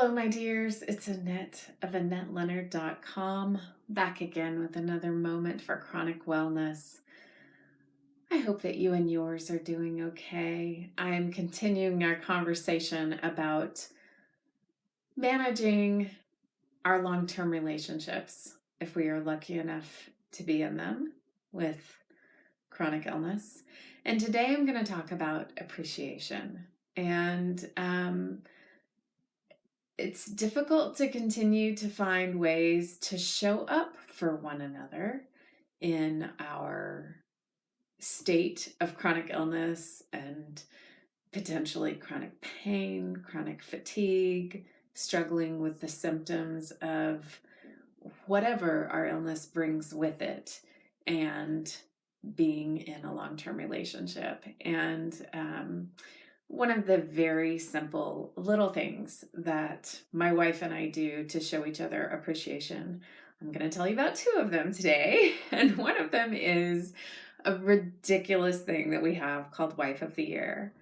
Hello, my dears. It's Annette of AnnetteLeonard.com, back again with another moment for chronic wellness. I hope that you and yours are doing okay. I am continuing our conversation about managing our long-term relationships, if we are lucky enough to be in them with chronic illness. And today I'm going to talk about appreciation. And it's difficult to continue to find ways to show up for one another in our state of chronic illness and potentially chronic pain, chronic fatigue, struggling with the symptoms of whatever our illness brings with it, and being in a long-term relationship. And one of the very simple little things that my wife and I do to show each other appreciation, I'm going to tell you about two of them today. And one of them is a ridiculous thing that we have called Wife of the Year.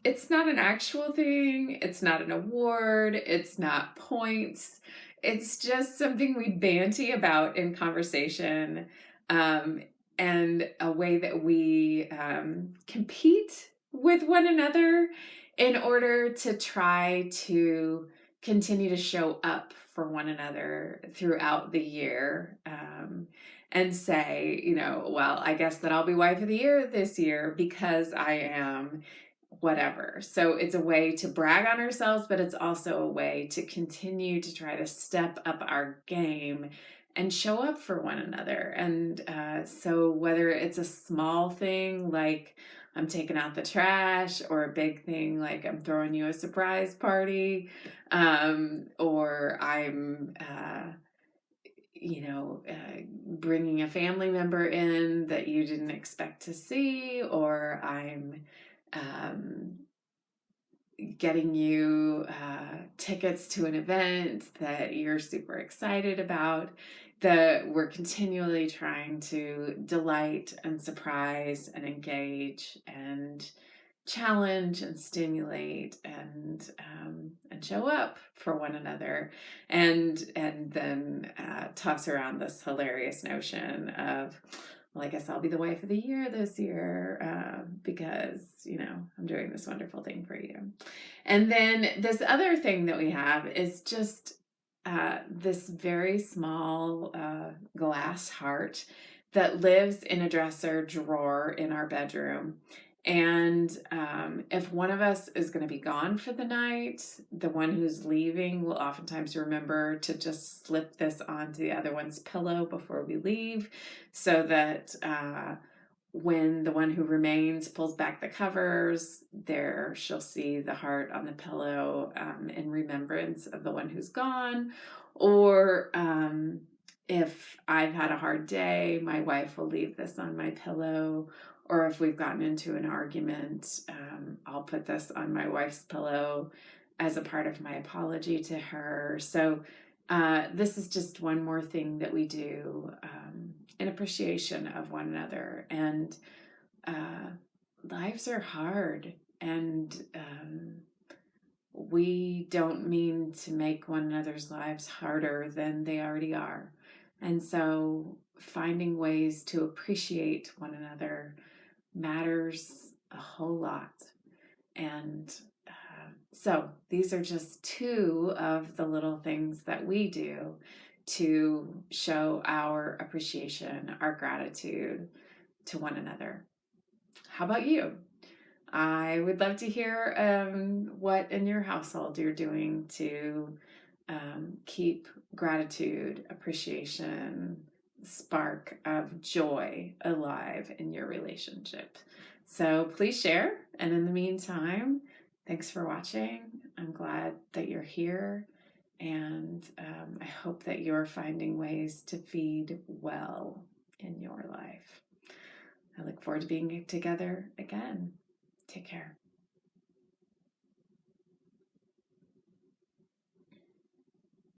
It's not an actual thing. It's not an award. It's not points. It's just something we banty about in conversation, and a way that we compete with one another in order to try to continue to show up for one another throughout the year, and say, well, I guess that I'll be Wife of the Year this year because I am whatever. So it's a way to brag on ourselves, but it's also a way to continue to try to step up our game and show up for one another. And so whether it's a small thing like I'm taking out the trash, or a big thing like I'm throwing you a surprise party, or I'm bringing a family member in that you didn't expect to see, or I'm getting you tickets to an event that you're super excited about, that we're continually trying to delight and surprise and engage and challenge and stimulate and show up for one another, and then toss around this hilarious notion of, well, I guess I'll be the Wife of the Year this year because I'm doing this wonderful thing for you. And then this other thing that we have is just this very small glass heart that lives in a dresser drawer in our bedroom. And if one of us is going to be gone for the night, the one who's leaving will oftentimes remember to just slip this onto the other one's pillow before we leave, so that when the one who remains pulls back the covers, there she'll see the heart on the pillow in remembrance of the one who's gone. Or if I've had a hard day, my wife will leave this on my pillow. Or if we've gotten into an argument, I'll put this on my wife's pillow as a part of my apology to her. So this is just one more thing that we do in appreciation of one another. And lives are hard, and we don't mean to make one another's lives harder than they already are. And so finding ways to appreciate one another matters a whole lot. And so these are just two of the little things that we do to show our appreciation, our gratitude to one another. How about you? I would love to hear what in your household you're doing to keep gratitude, appreciation, spark of joy alive in your relationship. So please share. And in the meantime, thanks for watching. I'm glad that you're here. And I hope that you're finding ways to feed well in your life. I look forward to being together again. Take care.